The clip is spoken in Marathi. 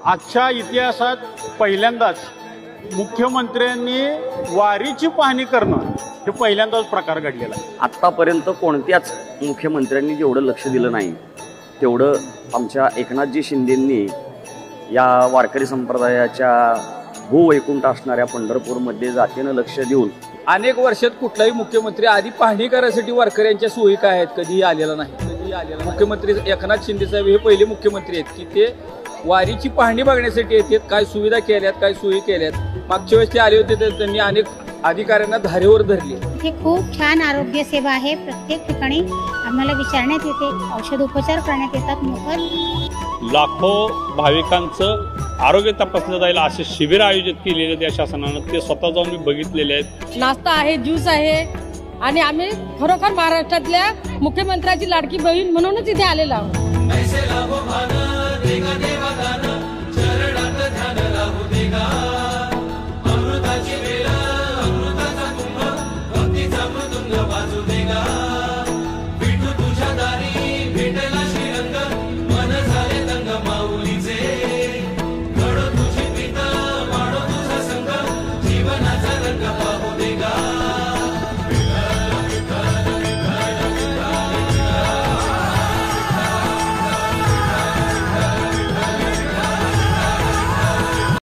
आजच्या इतिहासात पहिल्यांदाच मुख्यमंत्र्यांनी वारीची पाहणी करणं हे पहिल्यांदाच प्रकार घडलेला आहे। आत्तापर्यंत कोणत्याच मुख्यमंत्र्यांनी जेवढं लक्ष दिलं नाही तेवढं आमच्या एकनाथजी शिंदेंनी या वारकरी संप्रदायाच्या भूवैकुंठ असणाऱ्या पंढरपूरमध्ये जातीनं लक्ष देऊन अनेक वर्षात कुठलाही मुख्यमंत्री आधी पाहणी करायसाठी वारकऱ्यांच्या सोयी काय आहेत कधीही आलेला नाही। मुख्यमंत्री एकनाथ शिंदे साहेब हे पहिले मुख्यमंत्री आहेत की ते वारीची पाहणी बघण्यासाठी येतात, काय सुविधा केल्यात, काय सोयी केल्यात। मागच्या वेळेस ते आले होते तर त्यांनी अनेक अधिकाऱ्यांना धारेवर धरले। हे खूप छान आरोग्य सेवा आहे। प्रत्येक ठिकाणी आम्हाला विचारण्यात येते, औषध उपचार करण्यात येतात मोफत। लाखो भाविकांचं आरोग्य तपासलं जाईल असे शिबिर आयोजित केलेले त्या शासनानं, ते स्वतः जाऊन मी बघितलेले आहेत। नाश्ता आहे, ज्यूस आहे आणि आम्ही खरोखर महाराष्ट्रातल्या मुख्यमंत्र्याची लाडकी बहीण म्हणूनच इथे आलेलो आहोत। अमृताची वेळ, अमृताचा कुंभ, भक्तीचा मृदुंग वाजू देगा।